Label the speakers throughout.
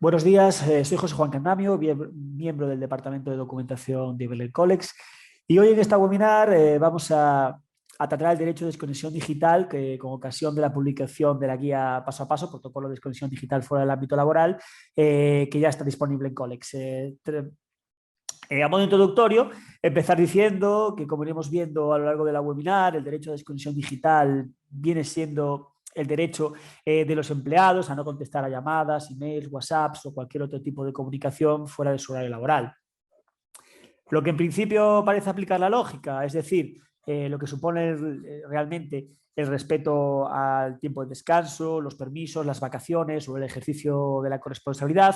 Speaker 1: Buenos días, soy José Juan Candamio, miembro del Departamento de Documentación de Berlin College. Y hoy en esta webinar vamos a tratar el derecho de desconexión digital, que con ocasión de la publicación de la guía paso a paso, protocolo de desconexión digital fuera del ámbito laboral, que ya está disponible en College. A modo introductorio, empezar diciendo que, como iremos viendo a lo largo de la webinar, el derecho de desconexión digital viene siendo el derecho de los empleados a no contestar a llamadas, emails, WhatsApps o cualquier otro tipo de comunicación fuera de su horario laboral. Lo que en principio parece aplicar la lógica, es decir, lo que supone realmente el respeto al tiempo de descanso, los permisos, las vacaciones o el ejercicio de la corresponsabilidad,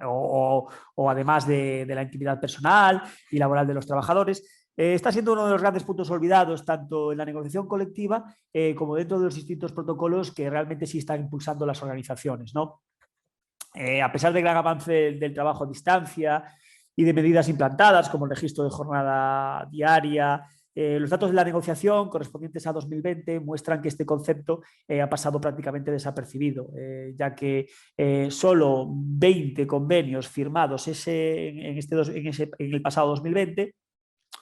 Speaker 1: o además de la intimidad personal y laboral de los trabajadores, está siendo uno de los grandes puntos olvidados tanto en la negociación colectiva como dentro de los distintos protocolos que realmente sí están impulsando las organizaciones, ¿no? A pesar del gran avance del trabajo a distancia y de medidas implantadas como el registro de jornada diaria, los datos de la negociación correspondientes a 2020 muestran que este concepto ha pasado prácticamente desapercibido, ya que solo 20 convenios firmados en el pasado 2020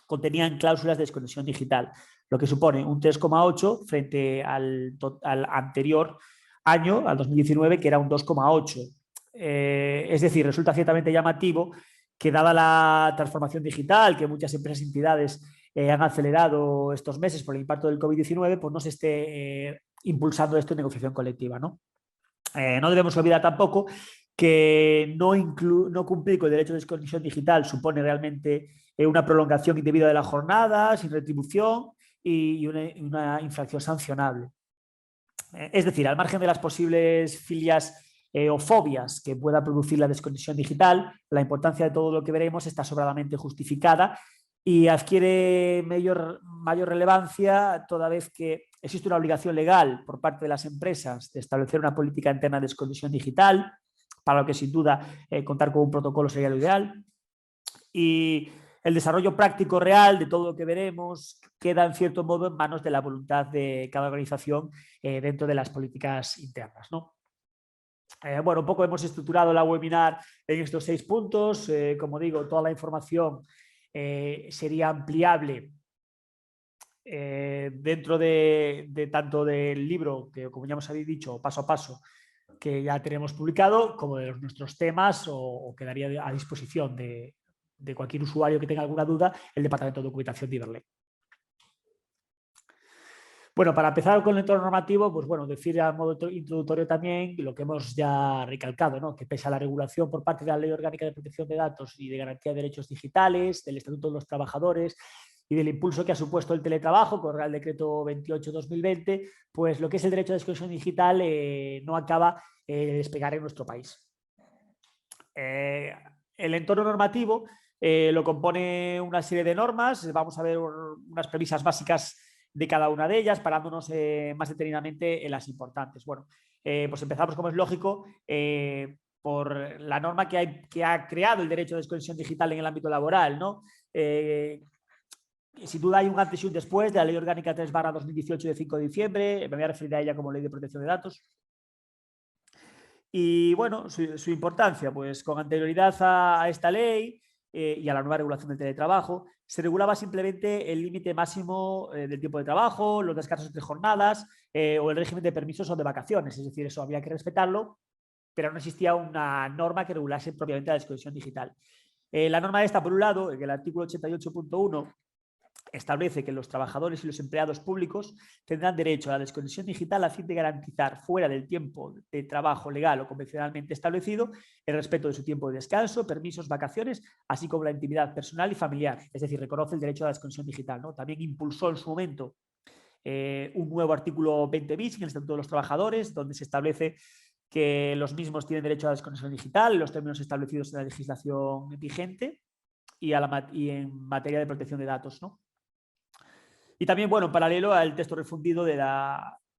Speaker 1: contenían cláusulas de desconexión digital, lo que supone un 3,8 frente al anterior año, al 2019, que era un 2,8. Es decir, resulta ciertamente llamativo que, dada la transformación digital que muchas empresas y entidades han acelerado estos meses por el impacto del COVID-19, pues no se esté impulsando esto en negociación colectiva, ¿no? No debemos olvidar tampoco que no cumplir con el derecho de desconexión digital supone realmente una prolongación indebida de la jornada, sin retribución y una infracción sancionable. Es decir, al margen de las posibles filias o fobias que pueda producir la desconexión digital, la importancia de todo lo que veremos está sobradamente justificada y adquiere mayor relevancia toda vez que existe una obligación legal por parte de las empresas de establecer una política interna de desconexión digital, para lo que sin duda contar con un protocolo sería lo ideal. Y el desarrollo práctico real de todo lo que veremos queda en cierto modo en manos de la voluntad de cada organización dentro de las políticas internas, ¿no? Bueno, un poco hemos estructurado la webinar en estos 6 puntos. Como digo, toda la información sería ampliable dentro de tanto del libro, que como ya os habéis dicho, paso a paso, que ya tenemos publicado, como de nuestros temas, o quedaría a disposición de cualquier usuario que tenga alguna duda, el Departamento de Documentación de Iberley. Bueno, para empezar con el entorno normativo, pues bueno, decir a modo introductorio también lo que hemos ya recalcado, ¿no? Que pese a la regulación por parte de la Ley Orgánica de Protección de Datos y de Garantía de Derechos Digitales, del Estatuto de los Trabajadores y del impulso que ha supuesto el teletrabajo con el Real Decreto 28/2020, pues lo que es el derecho de desconexión digital no acaba de despegar en nuestro país. El entorno normativo lo compone una serie de normas. Vamos a ver unas premisas básicas de cada una de ellas, parándonos más detenidamente en las importantes. Bueno, pues empezamos, como es lógico, por la norma que ha creado el derecho de desconexión digital en el ámbito laboral, ¿no? Sin duda hay un antes y un después de la Ley Orgánica 3/2018 de 5 de diciembre. Me voy a referir a ella como Ley de Protección de Datos. Y bueno, su importancia, pues con anterioridad a esta ley y a la nueva regulación del teletrabajo, se regulaba simplemente el límite máximo del tiempo de trabajo, los descansos entre jornadas o el régimen de permisos o de vacaciones. Es decir, eso había que respetarlo, pero no existía una norma que regulase propiamente la desconexión digital. La norma esta, por un lado, en el artículo 88.1, establece que los trabajadores y los empleados públicos tendrán derecho a la desconexión digital a fin de garantizar, fuera del tiempo de trabajo legal o convencionalmente establecido, el respeto de su tiempo de descanso, permisos, vacaciones, así como la intimidad personal y familiar. Es decir, reconoce el derecho a la desconexión digital, ¿no? También impulsó en su momento un nuevo artículo 20 bis en el Estatuto de los Trabajadores, donde se establece que los mismos tienen derecho a la desconexión digital en los términos establecidos en la legislación vigente y en materia de protección de datos, ¿no? Y también, bueno, en paralelo al texto refundido de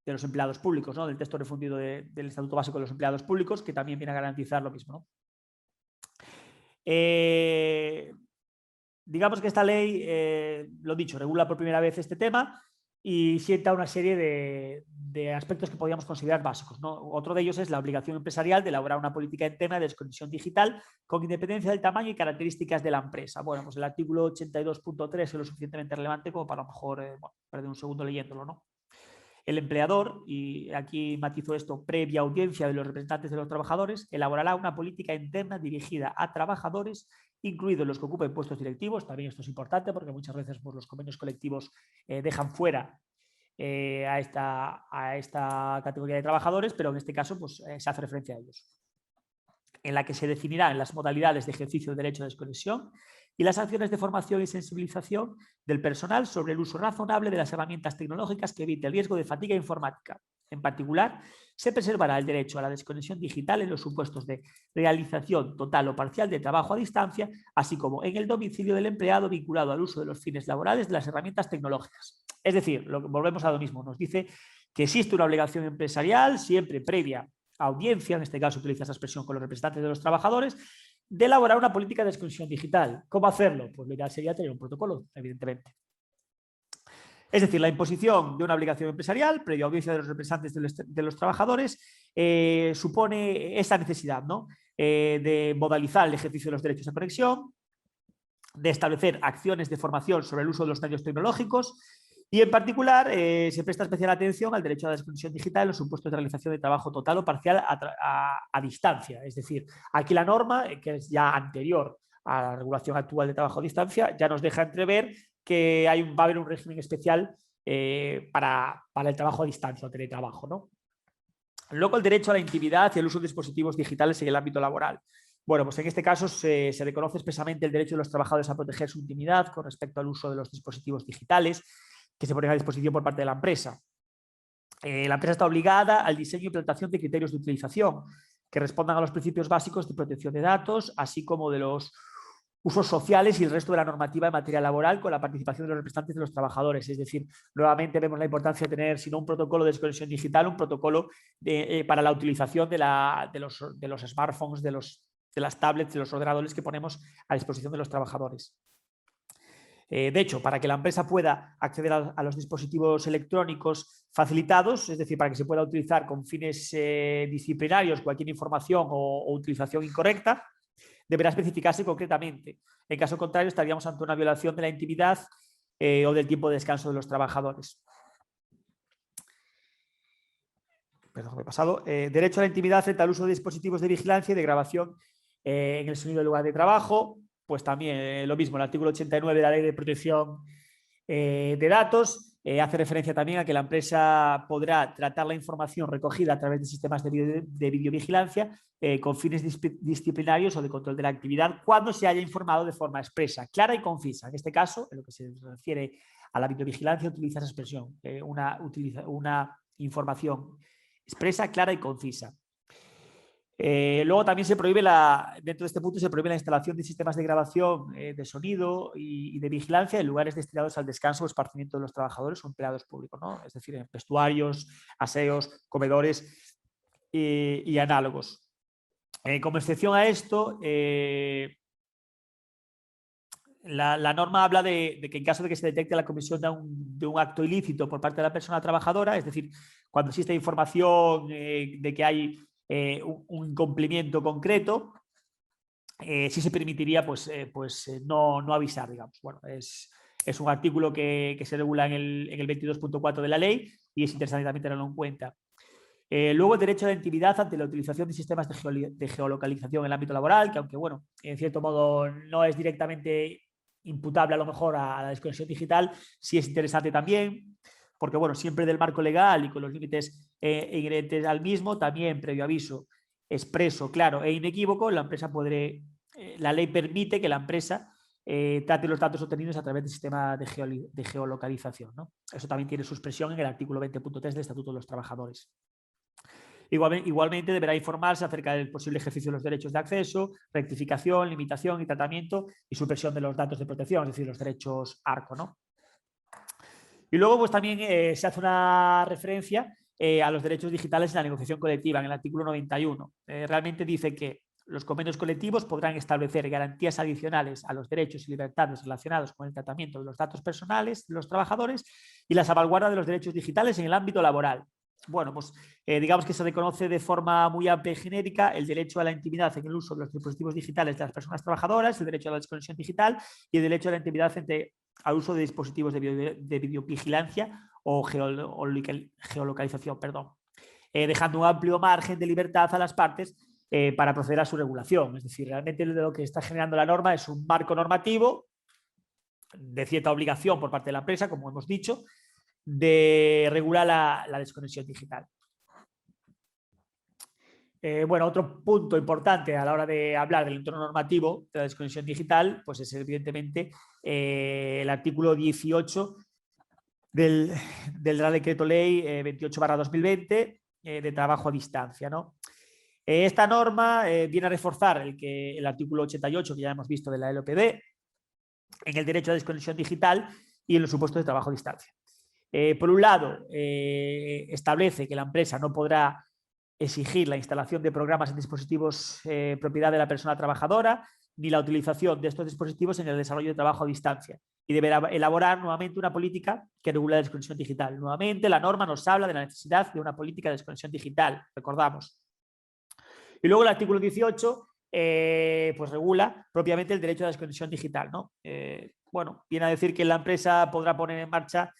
Speaker 1: los empleados públicos, ¿no? Del texto refundido del Estatuto Básico de los Empleados Públicos, que también viene a garantizar lo mismo, ¿no? Digamos que esta ley, lo dicho, regula por primera vez este tema y sienta una serie de aspectos que podríamos considerar básicos, ¿no? Otro de ellos es la obligación empresarial de elaborar una política interna de desconexión digital con independencia del tamaño y características de la empresa. Bueno, pues el artículo 82.3 es lo suficientemente relevante como para a lo mejor perder un segundo leyéndolo, ¿no? El empleador, y aquí matizo esto, previa audiencia de los representantes de los trabajadores, elaborará una política interna dirigida a trabajadores, incluidos los que ocupen puestos directivos. También esto es importante porque muchas veces pues, los convenios colectivos dejan fuera a esta categoría de trabajadores, pero en este caso pues, se hace referencia a ellos, en la que se definirán las modalidades de ejercicio del derecho de desconexión y las acciones de formación y sensibilización del personal sobre el uso razonable de las herramientas tecnológicas que evite el riesgo de fatiga informática. En particular, se preservará el derecho a la desconexión digital en los supuestos de realización total o parcial de trabajo a distancia, así como en el domicilio del empleado vinculado al uso de los fines laborales de las herramientas tecnológicas. Es decir, volvemos a lo mismo, nos dice que existe una obligación empresarial siempre previa audiencia, en este caso utiliza esa expresión con los representantes de los trabajadores, de elaborar una política de desconexión digital. ¿Cómo hacerlo? Pues lo ideal sería tener un protocolo, evidentemente. Es decir, la imposición de una obligación empresarial, previa audiencia de los representantes de los trabajadores, supone esa necesidad, ¿no? De modalizar el ejercicio de los derechos de conexión, de establecer acciones de formación sobre el uso de los medios tecnológicos y, en particular, se presta especial atención al derecho a la desconexión digital en los supuestos de realización de trabajo total o parcial a distancia. Es decir, aquí la norma, que es ya anterior a la regulación actual de trabajo a distancia, ya nos deja entrever que va a haber un régimen especial para el trabajo a distancia o teletrabajo, ¿no? Luego, el derecho a la intimidad y el uso de dispositivos digitales en el ámbito laboral. Bueno, pues en este caso se reconoce expresamente el derecho de los trabajadores a proteger su intimidad con respecto al uso de los dispositivos digitales que se ponen a disposición por parte de la empresa. La empresa está obligada al diseño y implantación de criterios de utilización que respondan a los principios básicos de protección de datos, así como de los usos sociales y el resto de la normativa en materia laboral con la participación de los representantes de los trabajadores. Es decir, nuevamente vemos la importancia de tener, si no un protocolo de desconexión digital, un protocolo para la utilización de los smartphones, de las tablets, de los ordenadores que ponemos a disposición de los trabajadores. De hecho, para que la empresa pueda acceder a los dispositivos electrónicos facilitados, es decir, para que se pueda utilizar con fines disciplinarios cualquier información o utilización incorrecta, deberá especificarse concretamente. En caso contrario, estaríamos ante una violación de la intimidad o del tiempo de descanso de los trabajadores. Perdón, me he pasado. Derecho a la intimidad frente al uso de dispositivos de vigilancia y de grabación en el sonido del lugar de trabajo. Pues también lo mismo, el artículo 89 de la Ley de Protección de Datos hace referencia también a que la empresa podrá tratar la información recogida a través de sistemas de videovigilancia con fines disciplinarios o de control de la actividad cuando se haya informado de forma expresa, clara y concisa. En este caso, en lo que se refiere a la videovigilancia, utiliza esa expresión, una información expresa, clara y concisa. Luego también se prohíbe dentro de este punto se prohíbe la instalación de sistemas de grabación de sonido y de vigilancia en lugares destinados al descanso o esparcimiento de los trabajadores o empleados públicos, ¿no? Es decir, en vestuarios, aseos, comedores y análogos. Como excepción a esto, la norma habla de que en caso de que se detecte la comisión de un acto ilícito por parte de la persona trabajadora, es decir, cuando existe información de que hay un incumplimiento concreto, sí se permitiría no avisar, digamos. Bueno, es un artículo que se regula en el 22.4 de la ley y es interesante también tenerlo en cuenta. Luego, el derecho a la intimidad ante la utilización de sistemas de geolocalización en el ámbito laboral, que aunque, bueno, en cierto modo no es directamente imputable a lo mejor a la desconexión digital, sí es interesante también, porque, bueno, siempre del marco legal y con los límites inherentes al mismo, también previo aviso expreso, claro e inequívoco, la ley permite que la empresa trate los datos obtenidos a través del sistema de geolocalización, ¿no? Eso también tiene su expresión en el artículo 20.3 del Estatuto de los Trabajadores. Igualmente deberá informarse acerca del posible ejercicio de los derechos de acceso, rectificación, limitación y tratamiento y supresión de los datos de protección, es decir, los derechos ARCO, ¿no? Y luego pues también se hace una referencia a los derechos digitales en la negociación colectiva, en el artículo 91. Realmente dice que Los convenios colectivos podrán establecer garantías adicionales a los derechos y libertades relacionados con el tratamiento de los datos personales de los trabajadores y la salvaguarda de los derechos digitales en el ámbito laboral. Bueno, pues digamos que se reconoce de forma muy amplia y genérica el derecho a la intimidad en el uso de los dispositivos digitales de las personas trabajadoras, el derecho a la desconexión digital y el derecho a la intimidad frente al uso de dispositivos de videovigilancia o geolocalización, dejando un amplio margen de libertad a las partes para proceder a su regulación. Es decir, realmente lo que está generando la norma es un marco normativo de cierta obligación por parte de la empresa, como hemos dicho, de regular la desconexión digital. Bueno, otro punto importante a la hora de hablar del entorno normativo de la desconexión digital, pues es evidentemente el artículo 18 del Real Decreto Ley 28/2020 de trabajo a distancia, ¿no? Esta norma viene a reforzar el artículo 88 que ya hemos visto de la LOPD en el derecho a desconexión digital y en los supuestos de trabajo a distancia. Por un lado, establece que la empresa no podrá exigir la instalación de programas en dispositivos propiedad de la persona trabajadora ni la utilización de estos dispositivos en el desarrollo de trabajo a distancia y deberá elaborar nuevamente una política que regule la desconexión digital. Nuevamente, la norma nos habla de la necesidad de una política de desconexión digital, recordamos. Y luego el artículo 18 pues regula propiamente el derecho a la desconexión digital, ¿no? Bueno, viene a decir que la empresa podrá poner en marcha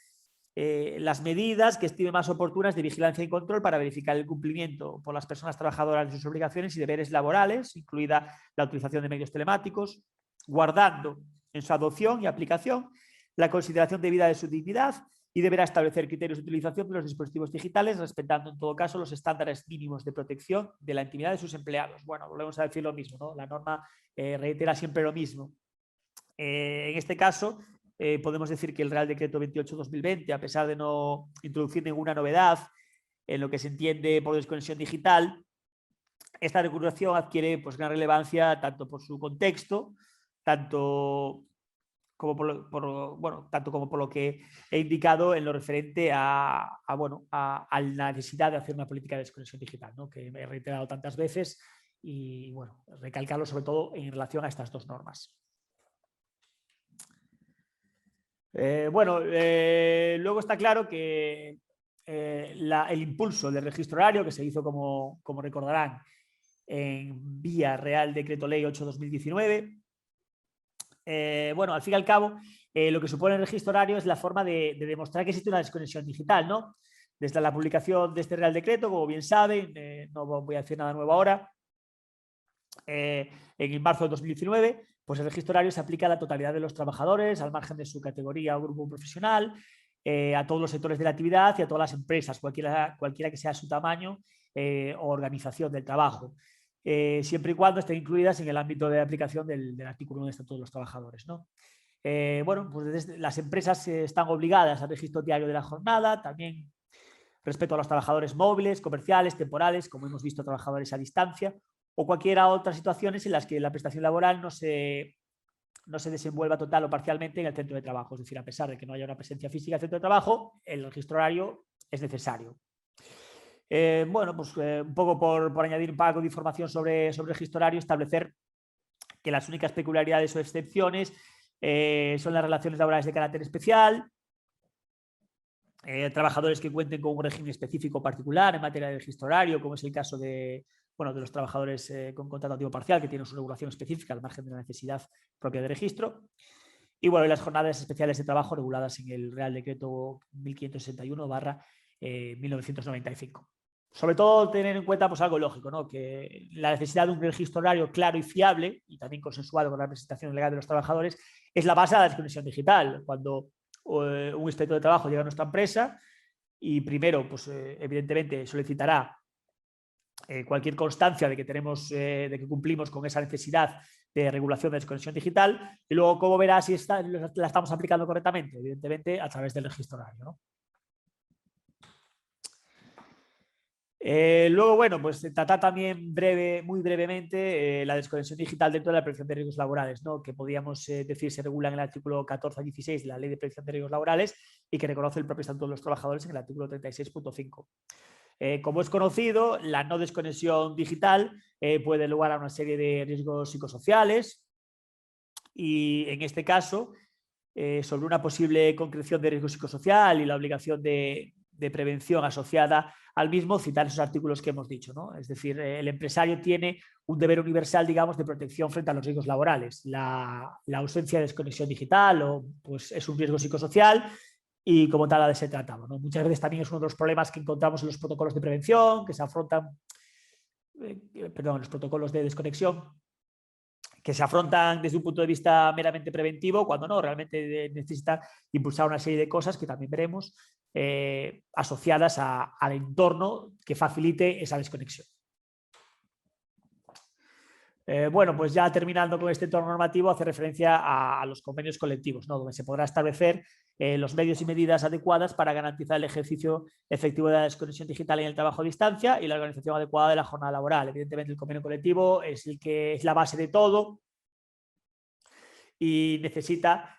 Speaker 1: las medidas que estime más oportunas de vigilancia y control para verificar el cumplimiento por las personas trabajadoras de sus obligaciones y deberes laborales, incluida la utilización de medios telemáticos, guardando en su adopción y aplicación la consideración debida de su dignidad y deberá establecer criterios de utilización de los dispositivos digitales, respetando en todo caso los estándares mínimos de protección de la intimidad de sus empleados. Bueno, volvemos a decir lo mismo, ¿no? La norma reitera siempre lo mismo. En este caso, podemos decir que el Real Decreto 28/2020, a pesar de no introducir ninguna novedad en lo que se entiende por desconexión digital, esta regulación adquiere pues, gran relevancia tanto por su contexto, tanto como por lo que he indicado en lo referente a la necesidad de hacer una política de desconexión digital, ¿no? Que me he reiterado tantas veces y bueno, recalcarlo sobre todo en relación a estas dos normas. Luego está claro que el impulso del registro horario que se hizo, como recordarán, en vía Real Decreto Ley 8/2019, al fin y al cabo, lo que supone el registro horario es la forma de demostrar que existe una desconexión digital, ¿no? Desde la publicación de este Real Decreto, como bien saben, no voy a decir nada nuevo ahora, en marzo de 2019, pues el registro horario se aplica a la totalidad de los trabajadores, al margen de su categoría o grupo profesional, a todos los sectores de la actividad y a todas las empresas, cualquiera que sea su tamaño o organización del trabajo, siempre y cuando estén incluidas en el ámbito de aplicación del artículo 1 del Estatuto de los Trabajadores, ¿no? Pues las empresas están obligadas al registro diario de la jornada, también respecto a los trabajadores móviles, comerciales, temporales, como hemos visto, trabajadores a distancia, o cualquiera otras situaciones en las que la prestación laboral no se desenvuelva total o parcialmente en el centro de trabajo. Es decir, a pesar de que no haya una presencia física en el centro de trabajo, el registro horario es necesario. Un poco por añadir un poco de información sobre el registro horario, establecer que las únicas peculiaridades o excepciones son las relaciones laborales de carácter especial, trabajadores que cuenten con un régimen específico particular en materia de registro horario, como es el caso de los trabajadores con contrato a tiempo parcial, que tienen su regulación específica al margen de la necesidad propia de registro. Y las jornadas especiales de trabajo reguladas en el Real Decreto 1561/1995. Sobre todo tener en cuenta algo lógico, ¿no? Que la necesidad de un registro horario claro y fiable, y también consensuado con la representación legal de los trabajadores, es la base de la desconexión digital. Cuando un inspector de trabajo llega a nuestra empresa y primero, evidentemente solicitará cualquier constancia de que de que cumplimos con esa necesidad de regulación de desconexión digital, y luego cómo verá si la estamos aplicando correctamente, evidentemente a través del registro horario, ¿no? Tratar también muy brevemente la desconexión digital dentro de la prevención de riesgos laborales, ¿no? Que podríamos decir se regula en el artículo 14 a 16 de la Ley de Prevención de Riesgos Laborales y que reconoce el propio Estatuto de los Trabajadores en el artículo 36.5. Como es conocido, la no desconexión digital puede dar lugar a una serie de riesgos psicosociales y en este caso, sobre una posible concreción de riesgo psicosocial y la obligación de prevención asociada al mismo, citar esos artículos que hemos dicho, ¿no? Es decir, el empresario tiene un deber universal, digamos, de protección frente a los riesgos laborales. La ausencia de desconexión digital pues, es un riesgo psicosocial y como tal ha de ser tratado, ¿no? Muchas veces también es uno de los problemas que encontramos en los protocolos de prevención, que se afrontan, perdón, los protocolos de desconexión, que se afrontan desde un punto de vista meramente preventivo, cuando no, realmente necesita impulsar una serie de cosas que también veremos asociadas al entorno que facilite esa desconexión. Bueno, pues ya terminando con este entorno normativo, hace referencia a los convenios colectivos, ¿no? Donde se podrá establecer los medios y medidas adecuadas para garantizar el ejercicio efectivo de la desconexión digital en el trabajo a distancia y la organización adecuada de la jornada laboral. Evidentemente, el convenio colectivo es el que es la base de todo y necesita,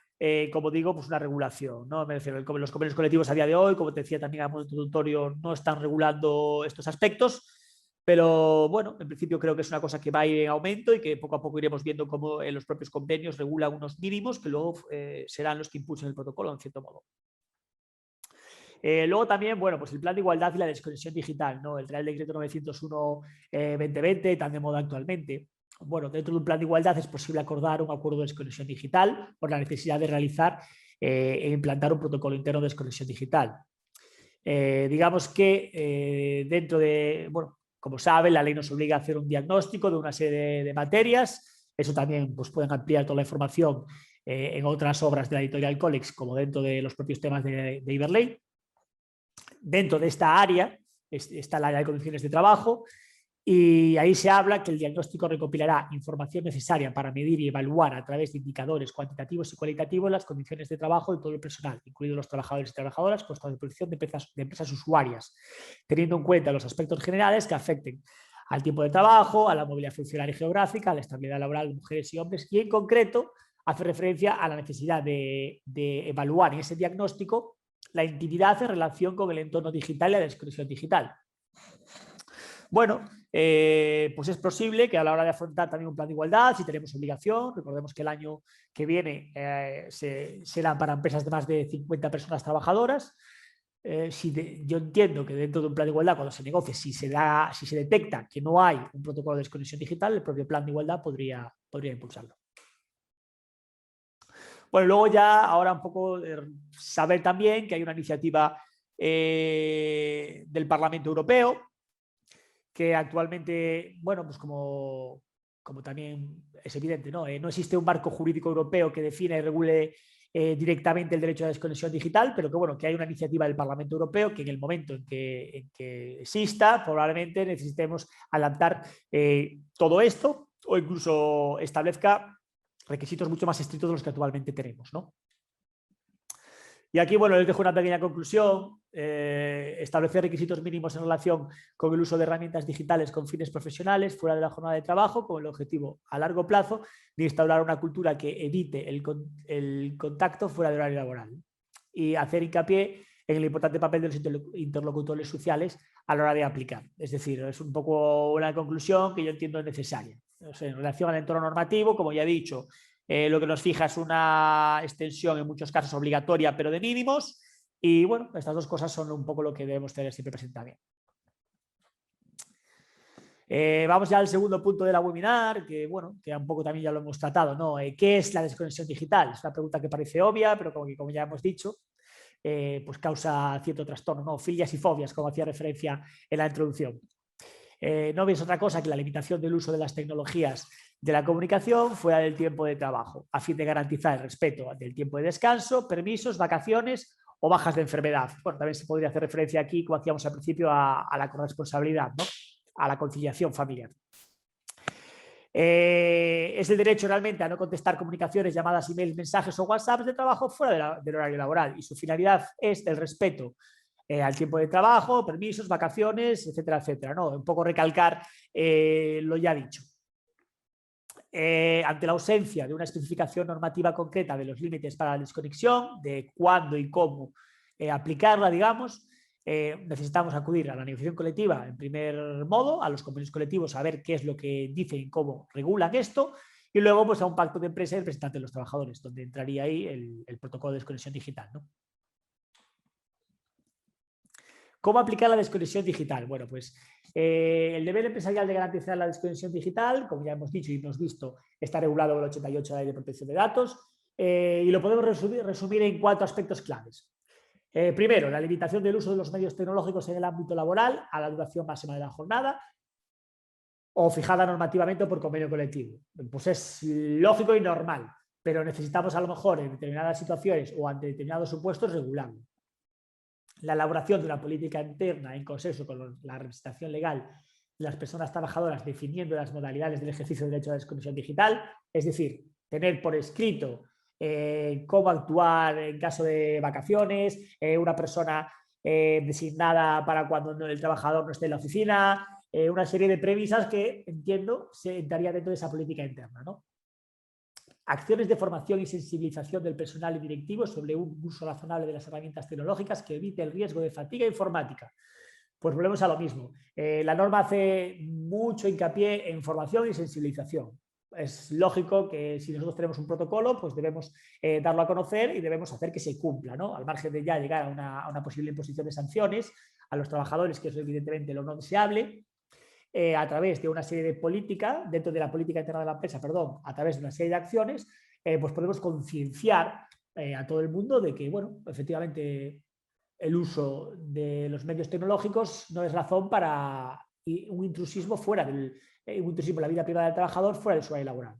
Speaker 1: como digo, pues una regulación, ¿no? Me refiero, los convenios colectivos a día de hoy, como te decía también a modo introductorio, no están regulando estos aspectos, pero bueno, en principio creo que es una cosa que va a ir en aumento y que poco a poco iremos viendo cómo los propios convenios regulan unos mínimos que luego serán los que impulsen el protocolo, en cierto modo. Luego también, bueno, pues el plan de igualdad y la desconexión digital, ¿no? El Real Decreto 901-2020, tan de moda actualmente. Bueno, dentro de un plan de igualdad es posible acordar un acuerdo de desconexión digital por la necesidad de realizar e implantar un protocolo interno de desconexión digital. Digamos que dentro de, bueno, como saben, la ley nos obliga a hacer un diagnóstico de una serie de materias. Eso también pues, pueden ampliar toda la información en otras obras de la editorial Colex, como dentro de los propios temas de Iberley. Dentro de esta área está el área de condiciones de trabajo y ahí se habla que el diagnóstico recopilará información necesaria para medir y evaluar a través de indicadores cuantitativos y cualitativos las condiciones de trabajo de todo el personal, incluidos los trabajadores y trabajadoras, puestos a disposición de empresas usuarias, teniendo en cuenta los aspectos generales que afecten al tiempo de trabajo, a la movilidad funcional y geográfica, a la estabilidad laboral de mujeres y hombres y en concreto hace referencia a la necesidad de evaluar en ese diagnóstico la intimidad en relación con el entorno digital y la desconexión digital. Bueno, pues es posible que a la hora de afrontar también un plan de igualdad, si tenemos obligación, recordemos que el año que viene serán para empresas de más de 50 personas trabajadoras. Yo entiendo que dentro de un plan de igualdad, cuando se negocie, si se detecta que no hay un protocolo de desconexión digital, el propio plan de igualdad podría impulsarlo. Bueno, luego ya ahora un poco saber también que hay una iniciativa del Parlamento Europeo que actualmente, bueno, pues como también es evidente, ¿no? No existe un marco jurídico europeo que define y regule directamente el derecho a la desconexión digital, pero que bueno, que hay una iniciativa del Parlamento Europeo que en el momento en que exista, probablemente necesitemos adaptar todo esto o incluso establezca requisitos mucho más estrictos de los que actualmente tenemos, ¿no? Y aquí, bueno, les dejo una pequeña conclusión. Establecer requisitos mínimos en relación con el uso de herramientas digitales con fines profesionales fuera de la jornada de trabajo, con el objetivo a largo plazo de instaurar una cultura que evite el contacto fuera del horario laboral. Y hacer hincapié en el importante papel de los interlocutores sociales a la hora de aplicar. Es decir, es un poco una conclusión que yo entiendo necesaria. O sea, en relación al entorno normativo, como ya he dicho, lo que nos fija es una extensión en muchos casos obligatoria, pero de mínimos. Y bueno, estas dos cosas son un poco lo que debemos tener siempre presente también. Vamos ya al segundo punto de la webinar, que bueno, que un poco también ya lo hemos tratado, ¿no? ¿Qué es la desconexión digital? Es una pregunta que parece obvia, pero como ya hemos dicho, pues causa cierto trastorno, ¿no? Filias y fobias, como hacía referencia en la introducción. No es otra cosa que la limitación del uso de las tecnologías de la comunicación fuera del tiempo de trabajo, a fin de garantizar el respeto del tiempo de descanso, permisos, vacaciones o bajas de enfermedad. Bueno, también se podría hacer referencia aquí, como hacíamos al principio, a la corresponsabilidad, ¿no? A la conciliación familiar. Es el derecho realmente a no contestar comunicaciones, llamadas, emails, mensajes o WhatsApps de trabajo fuera del horario laboral y su finalidad es el respeto al tiempo de trabajo, permisos, vacaciones, etcétera, etcétera, ¿no? Un poco recalcar lo ya dicho. Ante la ausencia de una especificación normativa concreta de los límites para la desconexión, de cuándo y cómo aplicarla, digamos, necesitamos acudir a la negociación colectiva en primer modo, a los convenios colectivos, a ver qué es lo que dicen y cómo regulan esto, y luego pues a un pacto de empresa y representante de los trabajadores, donde entraría ahí el protocolo de desconexión digital, ¿no? ¿Cómo aplicar la desconexión digital? Bueno, pues el deber empresarial de garantizar la desconexión digital, como ya hemos dicho y hemos visto, está regulado en el 88 de la Ley de Protección de Datos, y lo podemos resumir en 4 aspectos claves. Primero, la limitación del uso de los medios tecnológicos en el ámbito laboral a la duración máxima de la jornada o fijada normativamente por convenio colectivo. Pues es lógico y normal, pero necesitamos a lo mejor en determinadas situaciones o ante determinados supuestos regularlo. La elaboración de una política interna en consenso con la representación legal de las personas trabajadoras definiendo las modalidades del ejercicio del derecho a la desconexión digital, es decir, tener por escrito cómo actuar en caso de vacaciones, una persona designada para cuando el trabajador no esté en la oficina, una serie de premisas que entiendo se entraría dentro de esa política interna, ¿no? Acciones de formación y sensibilización del personal y directivo sobre un uso razonable de las herramientas tecnológicas que evite el riesgo de fatiga informática. Pues volvemos a lo mismo. La norma hace mucho hincapié en formación y sensibilización. Es lógico que si nosotros tenemos un protocolo, pues debemos darlo a conocer y debemos hacer que se cumpla, ¿no? Al margen de ya llegar a una posible imposición de sanciones a los trabajadores, que es evidentemente lo no deseable, a través de una serie de políticas, dentro de la política interna de la empresa, perdón, a través de una serie de acciones, pues podemos concienciar a todo el mundo de que, bueno, efectivamente el uso de los medios tecnológicos no es razón para un intrusismo fuera del un intrusismo en la vida privada del trabajador fuera del su horario laboral.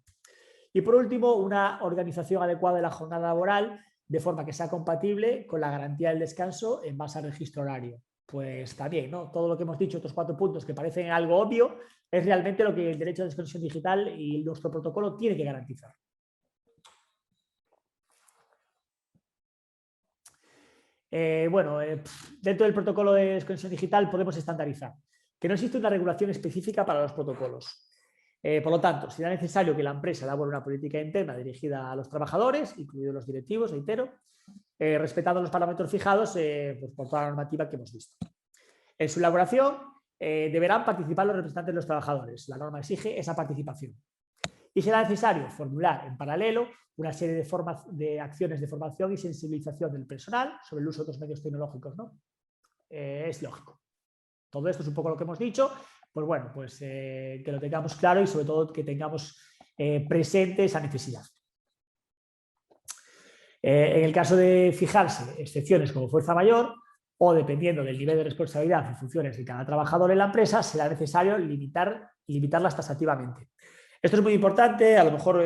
Speaker 1: Y por último, una organización adecuada de la jornada laboral de forma que sea compatible con la garantía del descanso en base al registro horario. Pues también, ¿no? Todo lo que hemos dicho, estos 4 puntos que parecen algo obvio, es realmente lo que el derecho a desconexión digital y nuestro protocolo tiene que garantizar. Dentro del protocolo de desconexión digital podemos estandarizar que no existe una regulación específica para los protocolos. Por lo tanto, será necesario que la empresa elabore una política interna dirigida a los trabajadores, incluidos los directivos, reitero, respetando los parámetros fijados pues por toda la normativa que hemos visto. En su elaboración deberán participar los representantes de los trabajadores. La norma exige esa participación. Y será necesario formular en paralelo una serie de acciones de formación y sensibilización del personal sobre el uso de los medios tecnológicos, ¿no? Es lógico. Todo esto es un poco lo que hemos dicho. Pues bueno, pues que lo tengamos claro y sobre todo que tengamos presente esa necesidad. En el caso de fijarse excepciones como fuerza mayor o dependiendo del nivel de responsabilidad y funciones de cada trabajador en la empresa, será necesario limitarlas taxativamente. Esto es muy importante, a lo mejor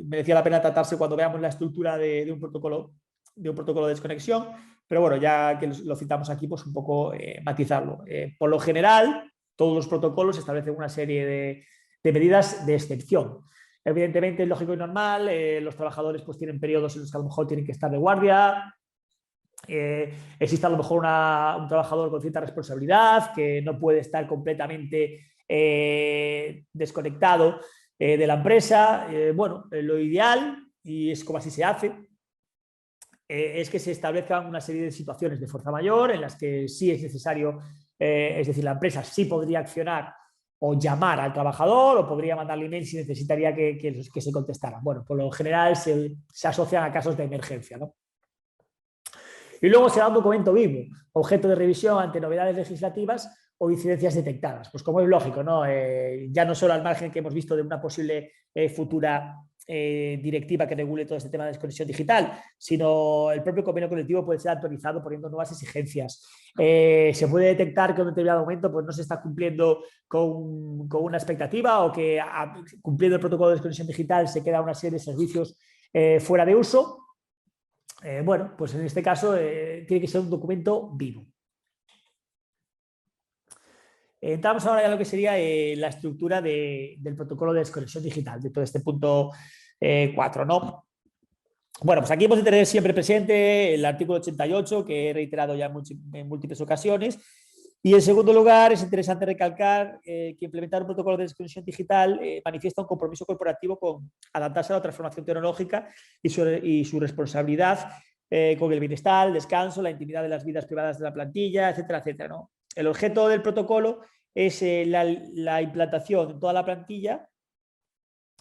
Speaker 1: merecía la pena tratarse cuando veamos la estructura de un protocolo de desconexión, pero bueno, ya que lo citamos aquí, pues un poco matizarlo. Por lo general, todos los protocolos establecen una serie de medidas de excepción. Evidentemente, es lógico y normal, los trabajadores pues tienen periodos en los que a lo mejor tienen que estar de guardia, existe a lo mejor un trabajador con cierta responsabilidad que no puede estar completamente desconectado de la empresa. Lo ideal, y es como así se hace, es que se establezcan una serie de situaciones de fuerza mayor en las que sí es necesario, es decir, la empresa sí podría accionar o llamar al trabajador o podría mandarle email si necesitaría que se contestara. Bueno, por lo general se asocian a casos de emergencia, ¿no? Y luego será un documento vivo, objeto de revisión ante novedades legislativas o incidencias detectadas. Pues como es lógico, ¿no? Ya no solo al margen que hemos visto de una posible futura directiva que regule todo este tema de desconexión digital, sino el propio convenio colectivo puede ser actualizado poniendo nuevas exigencias. Se puede detectar que en un determinado momento pues, no se está cumpliendo con una expectativa o que cumpliendo el protocolo de desconexión digital se queda una serie de servicios fuera de uso. Pues en este caso tiene que ser un documento vivo. Entramos ahora ya a lo que sería la estructura del protocolo de desconexión digital, de todo este punto 4, ¿no? Bueno, pues aquí hemos de tener siempre presente el artículo 88, que he reiterado ya en múltiples ocasiones. Y en segundo lugar, es interesante recalcar que implementar un protocolo de desconexión digital manifiesta un compromiso corporativo con adaptarse a la transformación tecnológica y su responsabilidad con el bienestar, el descanso, la intimidad de las vidas privadas de la plantilla, etcétera, etcétera, ¿no? El objeto del protocolo es la implantación en toda la plantilla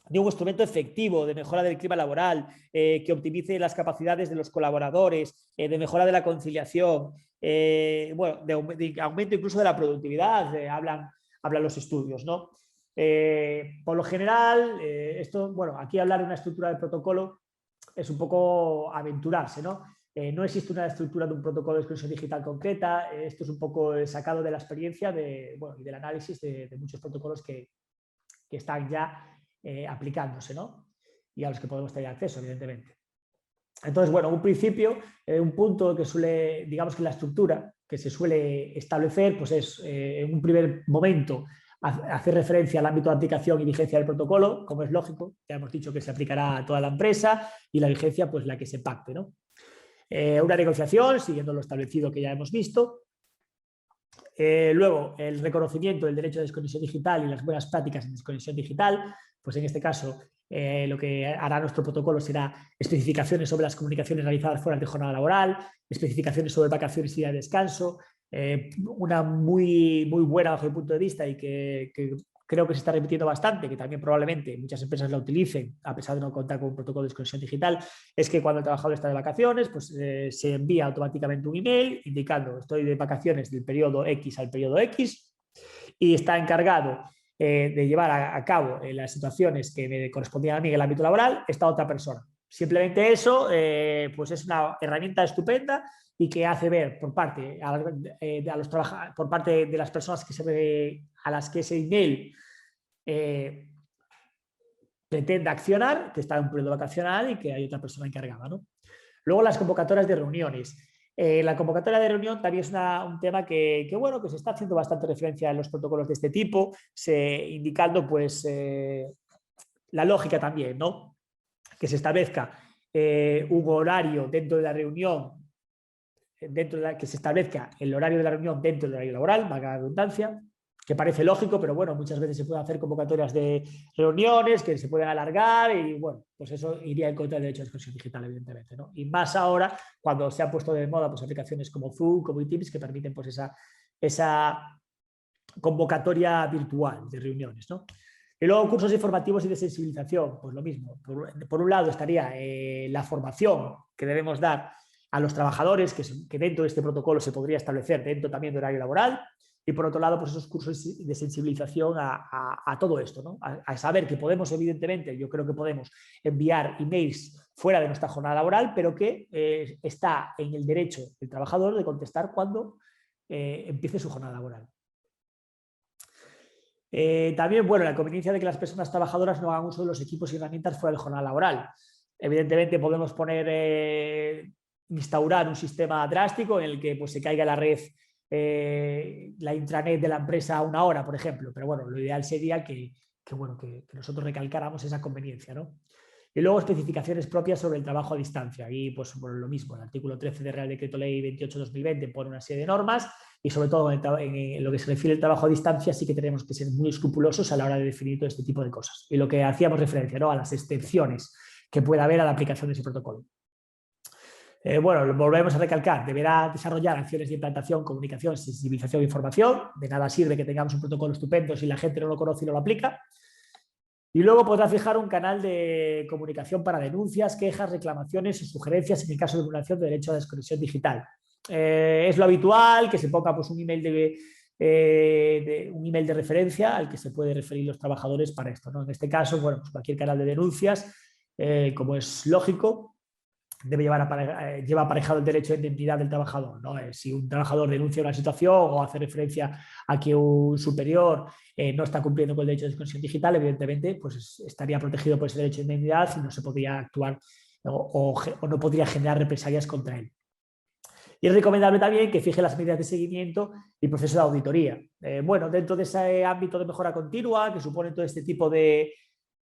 Speaker 1: de un instrumento efectivo de mejora del clima laboral, que optimice las capacidades de los colaboradores, de mejora de la conciliación, bueno, de aumento incluso de la productividad, hablan los estudios, ¿no? Por lo general, esto, bueno, aquí hablar de una estructura de protocolo es un poco aventurarse, ¿no? No existe una estructura de un protocolo de exclusión digital concreta, esto es un poco sacado de la experiencia bueno, y del análisis de muchos protocolos que están ya aplicándose, ¿no? Y a los que podemos tener acceso, evidentemente. Entonces, bueno, un principio, un punto que suele, digamos que la estructura que se suele establecer, pues es en un primer momento hacer referencia al ámbito de aplicación y vigencia del protocolo, como es lógico, ya hemos dicho que se aplicará a toda la empresa, y la vigencia, pues la que se pacte, ¿no? Una negociación, siguiendo lo establecido que ya hemos visto. Luego, el reconocimiento del derecho de desconexión digital y las buenas prácticas en desconexión digital, pues en este caso lo que hará nuestro protocolo será especificaciones sobre las comunicaciones realizadas fuera de jornada laboral, especificaciones sobre vacaciones y de descanso, una muy buena bajo mi punto de vista y que creo que se está repitiendo bastante, que también probablemente muchas empresas la utilicen a pesar de no contar con un protocolo de desconexión digital, es que cuando el trabajador está de vacaciones, pues se envía automáticamente un email indicando estoy de vacaciones del periodo X al periodo X y está encargado de llevar a cabo las situaciones que me correspondían a mí en el ámbito laboral esta otra persona. Simplemente eso pues es una herramienta estupenda y que hace ver por parte, por parte de las personas a las que ese email pretende accionar, que está en un periodo vacacional y que hay otra persona encargada, ¿no? Luego las convocatorias de reuniones. La convocatoria de reunión también es un tema bueno, que se está haciendo bastante referencia en los protocolos de este tipo, indicando pues la lógica también, ¿no? Que se establezca un horario dentro de la reunión, que se establezca el horario de la reunión dentro del horario laboral, valga la redundancia, que parece lógico, pero bueno, muchas veces se pueden hacer convocatorias de reuniones que se pueden alargar y bueno, pues eso iría en contra del derecho de expresión digital, evidentemente, ¿no? Y más ahora, cuando se han puesto de moda pues aplicaciones como Zoom, como Teams, que permiten pues esa convocatoria virtual de reuniones, ¿no? Y luego cursos informativos y de sensibilización, pues lo mismo. Por un lado estaría la formación que debemos dar a los trabajadores, que dentro de este protocolo se podría establecer dentro también de horario laboral, y por otro lado, pues esos cursos de sensibilización a todo esto, ¿no? A saber que podemos, evidentemente, yo creo que podemos enviar emails fuera de nuestra jornada laboral, pero que está en el derecho del trabajador de contestar cuando empiece su jornada laboral. También, bueno, la conveniencia de que las personas trabajadoras no hagan uso de los equipos y herramientas fuera de jornada laboral. Evidentemente podemos instaurar un sistema drástico en el que pues, se caiga la red, la intranet de la empresa a una hora, por ejemplo, pero bueno, lo ideal sería que nosotros recalcáramos esa conveniencia, ¿no? Y luego especificaciones propias sobre el trabajo a distancia. Y pues bueno, lo mismo, el artículo 13 del Real Decreto Ley 28/2020 pone una serie de normas y sobre todo en lo que se refiere al trabajo a distancia sí que tenemos que ser muy escrupulosos a la hora de definir todo este tipo de cosas. Y lo que hacíamos referencia, ¿no? A las excepciones que pueda haber a la aplicación de ese protocolo. Bueno, volvemos a recalcar, deberá desarrollar acciones de implantación, comunicación, sensibilización e información. De nada sirve que tengamos un protocolo estupendo si la gente no lo conoce y no lo aplica. Y luego podrá fijar un canal de comunicación para denuncias, quejas, reclamaciones o sugerencias en el caso de vulneración de derecho a desconexión digital. Es lo habitual que se ponga pues, un email de referencia al que se puede referir los trabajadores para esto, ¿no? En este caso, bueno, pues cualquier canal de denuncias, como es lógico, lleva aparejado el derecho de indemnidad del trabajador, ¿no? Si un trabajador denuncia una situación o hace referencia a que un superior no está cumpliendo con el derecho de desconexión digital, evidentemente pues estaría protegido por ese derecho de indemnidad y no se podría actuar o no podría generar represalias contra él. Y es recomendable también que fije las medidas de seguimiento y proceso de auditoría. Bueno, dentro de ese ámbito de mejora continua que supone todo este tipo de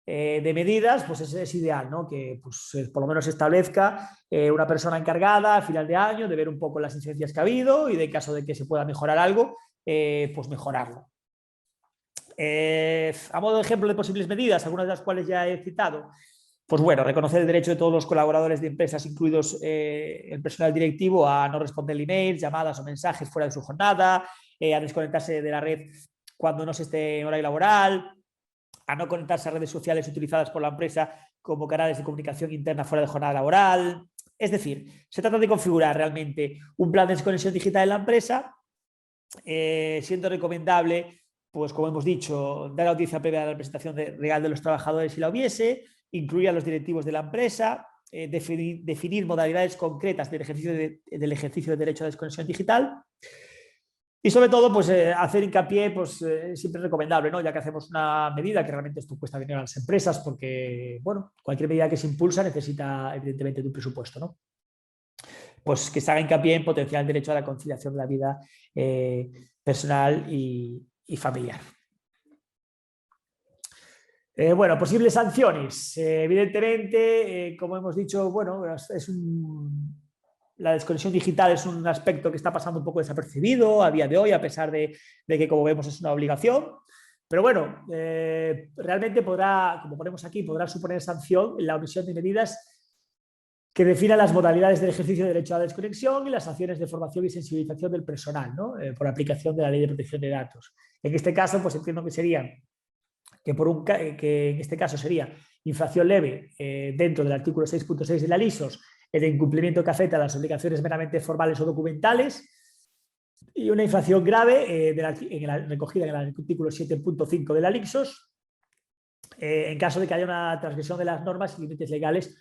Speaker 1: medidas, pues es ideal, ¿no? Que pues, por lo menos se establezca una persona encargada a final de año de ver un poco las incidencias que ha habido y de caso de que se pueda mejorar algo, pues mejorarlo. A modo de ejemplo de posibles medidas, algunas de las cuales ya he citado, Pues bueno, reconocer el derecho de todos los colaboradores de empresas, incluidos el personal directivo, a no responder emails, llamadas o mensajes fuera de su jornada, a desconectarse de la red cuando no se esté en horario laboral, a no conectarse a redes sociales utilizadas por la empresa como canales de comunicación interna fuera de jornada laboral. Es decir, se trata de configurar realmente un plan de desconexión digital en la empresa, siendo recomendable, pues como hemos dicho, dar audiencia previa a la presentación real de los trabajadores si la hubiese, incluir a los directivos de la empresa, definir modalidades concretas del ejercicio de derecho a desconexión digital. Y sobre todo, pues hacer hincapié, pues siempre es recomendable, ¿no? Ya que hacemos una medida que realmente esto cuesta dinero a las empresas, porque, bueno, cualquier medida que se impulsa necesita, evidentemente, de un presupuesto, ¿no? Pues que se haga hincapié en potenciar el derecho a la conciliación de la vida personal y familiar. Bueno, posibles sanciones. Evidentemente, como hemos dicho, bueno, la desconexión digital es un aspecto que está pasando un poco desapercibido a día de hoy, a pesar de que, como vemos, es una obligación. Pero bueno, realmente podrá, como ponemos aquí, podrá suponer sanción en la omisión de medidas que definan las modalidades del ejercicio de derecho a la desconexión y las acciones de formación y sensibilización del personal, ¿no? Por aplicación de la Ley de Protección de Datos. En este caso, pues entiendo que sería que en este caso sería infracción leve dentro del artículo 6.6 de la LISOS, el incumplimiento que afecta a las obligaciones meramente formales o documentales, y una infracción grave recogida en el artículo 7.5 de la LISOS, en caso de que haya una transgresión de las normas y límites legales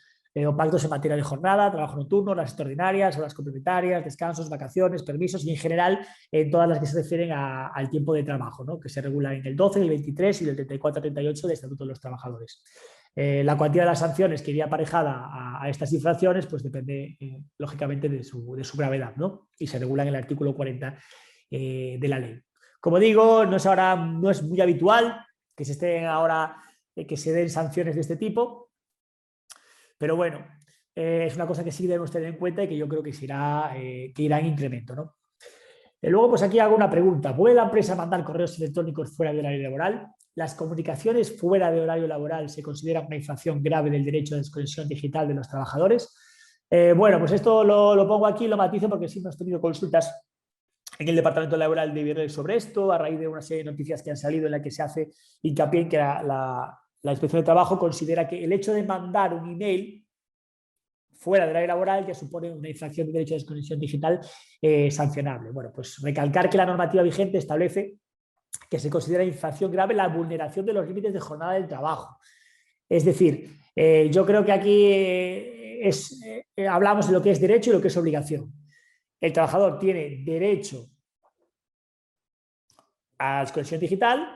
Speaker 1: o pactos en materia de jornada, trabajo nocturno, horas extraordinarias, horas complementarias, descansos, vacaciones, permisos y en general en todas las que se refieren al tiempo de trabajo, ¿no? Que se regulan en el 12, el 23 y el 34 38 del Estatuto de los Trabajadores. La cuantía de las sanciones que iría aparejada a estas infracciones pues depende lógicamente de su gravedad, ¿no? Y se regula en el artículo 40 de la ley. Como digo, no es muy habitual que se estén ahora que se den sanciones de este tipo, pero bueno, es una cosa que sí debemos tener en cuenta y que yo creo que irá en incremento, ¿no? Luego, pues aquí hago una pregunta. ¿Puede la empresa mandar correos electrónicos fuera del horario laboral? ¿Las comunicaciones fuera de horario laboral se consideran una infracción grave del derecho de desconexión digital de los trabajadores? Bueno, pues esto lo pongo aquí, lo matizo porque sí hemos tenido consultas en el Departamento Laboral de Viernes sobre esto, a raíz de una serie de noticias que han salido en la que se hace hincapié en que la Inspección de Trabajo considera que el hecho de mandar un email fuera del área laboral ya supone una infracción de derecho de desconexión digital sancionable. Bueno, pues recalcar que la normativa vigente establece que se considera infracción grave la vulneración de los límites de jornada del trabajo. Es decir, yo creo que aquí hablamos de lo que es derecho y lo que es obligación. El trabajador tiene derecho a la desconexión digital,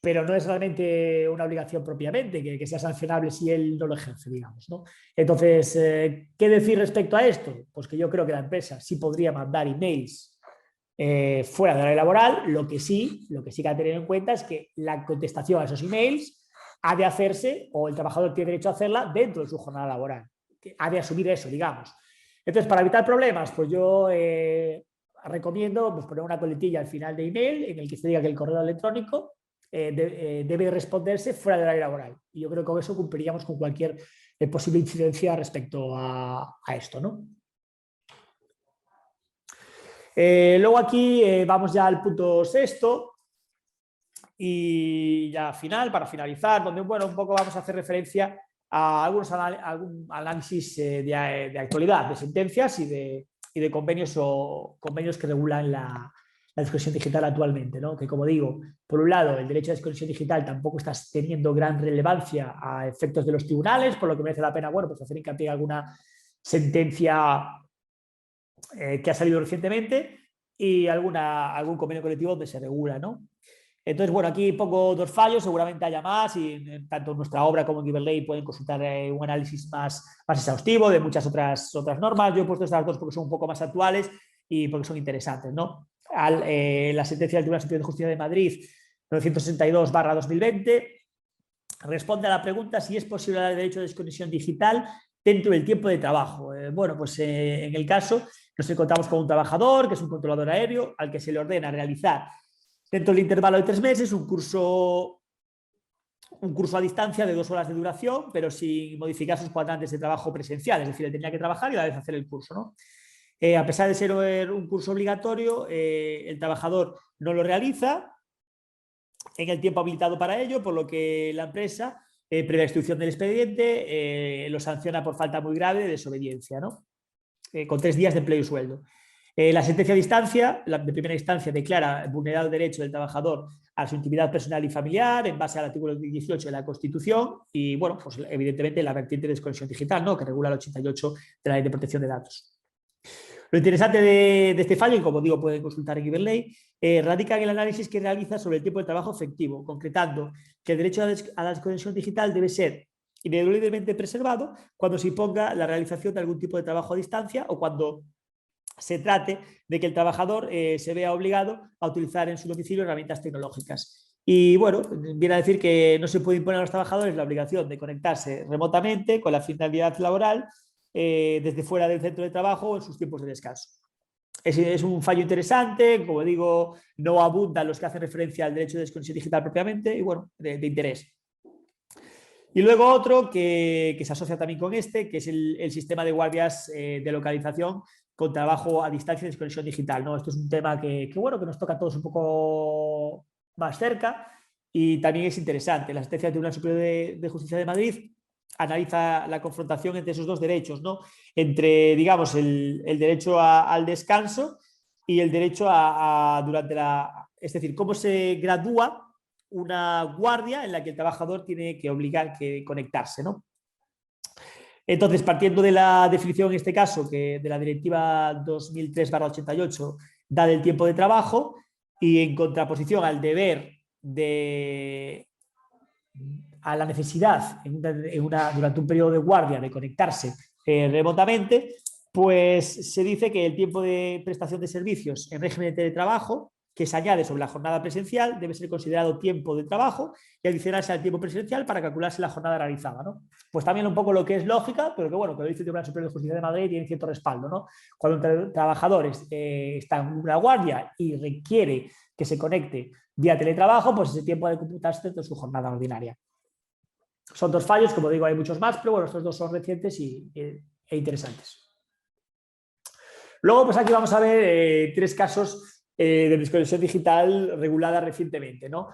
Speaker 1: pero no es realmente una obligación propiamente, que sea sancionable si él no lo ejerce, digamos, ¿no? Entonces, ¿qué decir respecto a esto? Pues que yo creo que la empresa sí podría mandar emails fuera del área laboral, lo que sí que hay que tener en cuenta es que la contestación a esos emails ha de hacerse, o el trabajador tiene derecho a hacerla dentro de su jornada laboral, ha de asumir eso, digamos. Entonces, para evitar problemas, pues yo recomiendo pues, poner una coletilla al final de email en el que se diga que el correo electrónico debe responderse fuera del área laboral. Y yo creo que con eso cumpliríamos con cualquier posible incidencia respecto a esto, ¿no? Luego aquí vamos ya al punto sexto y ya para finalizar, donde bueno, un poco vamos a hacer referencia a algún análisis de actualidad, de sentencias y de convenios que regulan la desconexión digital actualmente, ¿no? Que como digo, por un lado, el derecho a desconexión digital tampoco está teniendo gran relevancia a efectos de los tribunales, por lo que merece la pena, bueno, pues hacer hincapié en alguna sentencia que ha salido recientemente y algún convenio colectivo donde se regula, ¿no? Entonces, bueno, aquí pongo dos fallos, seguramente haya más y tanto en nuestra obra como en Giverley pueden consultar un análisis más exhaustivo de muchas otras normas. Yo he puesto estas dos porque son un poco más actuales y porque son interesantes, ¿no? La sentencia del Tribunal Superior de Justicia de Madrid 962/2020 responde a la pregunta si es posible el derecho de desconexión digital dentro del tiempo de trabajo. Bueno, pues en el caso nos encontramos con un trabajador que es un controlador aéreo al que se le ordena realizar dentro del intervalo de 3 meses un curso un curso a distancia de 2 horas de duración, pero sin modificar sus cuadrantes de trabajo presencial, es decir, él tenía que trabajar y a la vez hacer el curso, ¿no? A pesar de ser un curso obligatorio, el trabajador no lo realiza en el tiempo habilitado para ello, por lo que la empresa, previa instrucción del expediente, lo sanciona por falta muy grave de desobediencia, ¿no? Con 3 días de empleo y sueldo. La sentencia de instancia, de primera instancia, declara vulnerado el derecho del trabajador a su intimidad personal y familiar en base al artículo 18 de la Constitución y, bueno, pues evidentemente la vertiente de desconexión digital, ¿no? Que regula el 88 de la Ley de Protección de Datos. Lo interesante de este fallo, y como digo, pueden consultar en Iberley, radica en el análisis que realiza sobre el tiempo de trabajo efectivo, concretando que el derecho a la desconexión digital debe ser ineludiblemente preservado cuando se imponga la realización de algún tipo de trabajo a distancia o cuando se trate de que el trabajador se vea obligado a utilizar en su domicilio herramientas tecnológicas. Y bueno, viene a decir que no se puede imponer a los trabajadores la obligación de conectarse remotamente con la finalidad laboral desde fuera del centro de trabajo o en sus tiempos de descanso. Es un fallo interesante, como digo, no abundan los que hacen referencia al derecho de desconexión digital propiamente y bueno, de interés. Y luego otro que se asocia también con este, que es el sistema de guardias de localización con trabajo a distancia y desconexión digital, ¿no? Esto es un tema que nos toca a todos un poco más cerca y también es interesante. La sentencia del Tribunal Superior de Justicia de Madrid analiza la confrontación entre esos dos derechos, ¿no? Entre, digamos, el derecho al descanso y el derecho es decir, cómo se gradúa una guardia en la que el trabajador tiene que obligar que conectarse, ¿no? Entonces, partiendo de la definición en este caso, que de la Directiva 2003/88 da del tiempo de trabajo y en contraposición al deber a la necesidad durante un periodo de guardia de conectarse remotamente, pues se dice que el tiempo de prestación de servicios en régimen de teletrabajo que se añade sobre la jornada presencial debe ser considerado tiempo de trabajo y adicionarse al tiempo presencial para calcularse la jornada realizada, ¿no? Pues también un poco lo que es lógica, pero que bueno, que lo dice el Tribunal Superior de Justicia de Madrid tiene cierto respaldo, ¿no? Cuando un trabajador está en una guardia y requiere que se conecte vía teletrabajo, pues ese tiempo ha de computarse dentro de su jornada ordinaria. Son dos fallos, como digo, hay muchos más, pero bueno, estos dos son recientes e interesantes. Luego, pues aquí vamos a ver 3 casos de desconexión digital regulada recientemente, ¿no?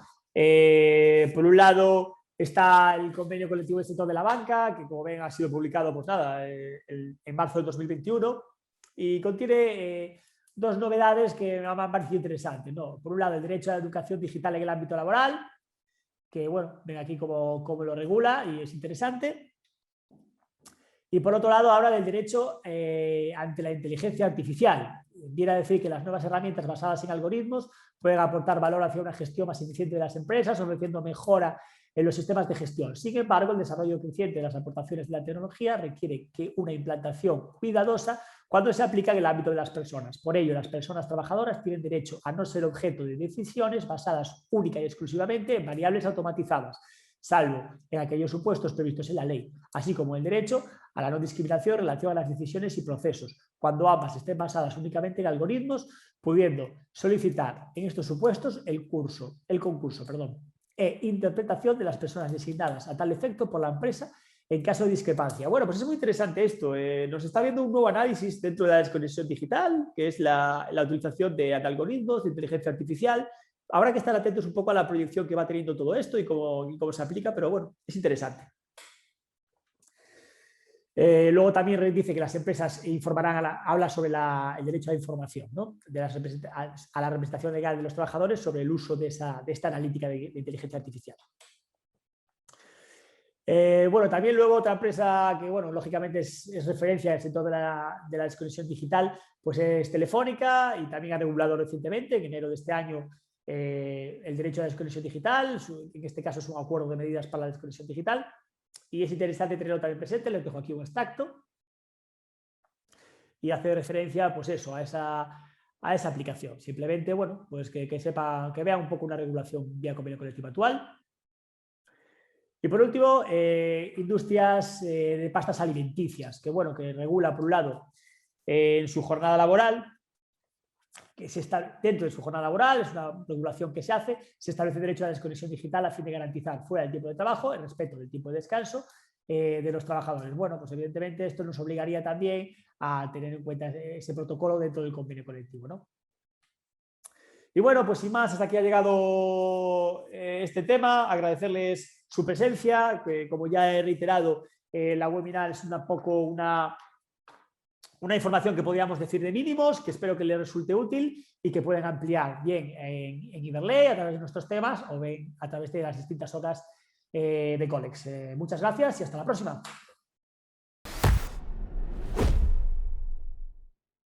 Speaker 1: Por un lado está el convenio colectivo del sector de la banca, que como ven ha sido publicado pues nada, en marzo del 2021 y contiene 2 novedades que me han parecido interesantes, ¿no? Por un lado, el derecho a la educación digital en el ámbito laboral, que bueno, ven aquí cómo lo regula y es interesante. Y por otro lado, habla del derecho ante la inteligencia artificial. Viene a decir que las nuevas herramientas basadas en algoritmos pueden aportar valor hacia una gestión más eficiente de las empresas, ofreciendo mejora en los sistemas de gestión. Sin embargo, el desarrollo creciente de las aportaciones de la tecnología requiere que una implantación cuidadosa cuando se aplica en el ámbito de las personas. Por ello, las personas trabajadoras tienen derecho a no ser objeto de decisiones basadas única y exclusivamente en variables automatizadas, salvo en aquellos supuestos previstos en la ley, así como el derecho a la no discriminación en relación a las decisiones y procesos, cuando ambas estén basadas únicamente en algoritmos, pudiendo solicitar en estos supuestos el concurso e interpretación de las personas designadas a tal efecto por la empresa en caso de discrepancia. Bueno, pues es muy interesante esto. Nos está viendo un nuevo análisis dentro de la desconexión digital, que es la utilización de algoritmos, de inteligencia artificial. Habrá que estar atentos un poco a la proyección que va teniendo todo esto y cómo se aplica, pero bueno, es interesante. Luego también dice que las empresas informarán, habla sobre el derecho a la información, ¿no? A la representación legal de los trabajadores sobre el uso de esta analítica de inteligencia artificial. Bueno, también luego otra empresa que, bueno, lógicamente es referencia en el sector de la desconexión digital, pues es Telefónica y también ha regulado recientemente, en enero de este año, el derecho a la desconexión digital, en este caso es un acuerdo de medidas para la desconexión digital. Y es interesante tenerlo también presente, les dejo aquí un extracto y hace referencia pues eso, a esa aplicación. Simplemente, bueno, pues que sepa, que vea un poco una regulación vía convenio colectivo actual. Y por último, industrias de pastas alimenticias, que bueno, que regula por un lado en su jornada laboral que se está dentro de su jornada laboral, es una regulación que se hace, se establece derecho a la desconexión digital a fin de garantizar fuera del tiempo de trabajo el respeto del tiempo de descanso de los trabajadores. Bueno, pues evidentemente esto nos obligaría también a tener en cuenta ese protocolo dentro del convenio colectivo, ¿no? Y bueno, pues sin más, hasta aquí ha llegado este tema. Agradecerles su presencia, que como ya he reiterado, la webinar es un poco una información que podríamos decir de mínimos, que espero que les resulte útil y que pueden ampliar bien en Iberley a través de nuestros temas o bien a través de las distintas horas de Colex. Muchas gracias y hasta la próxima.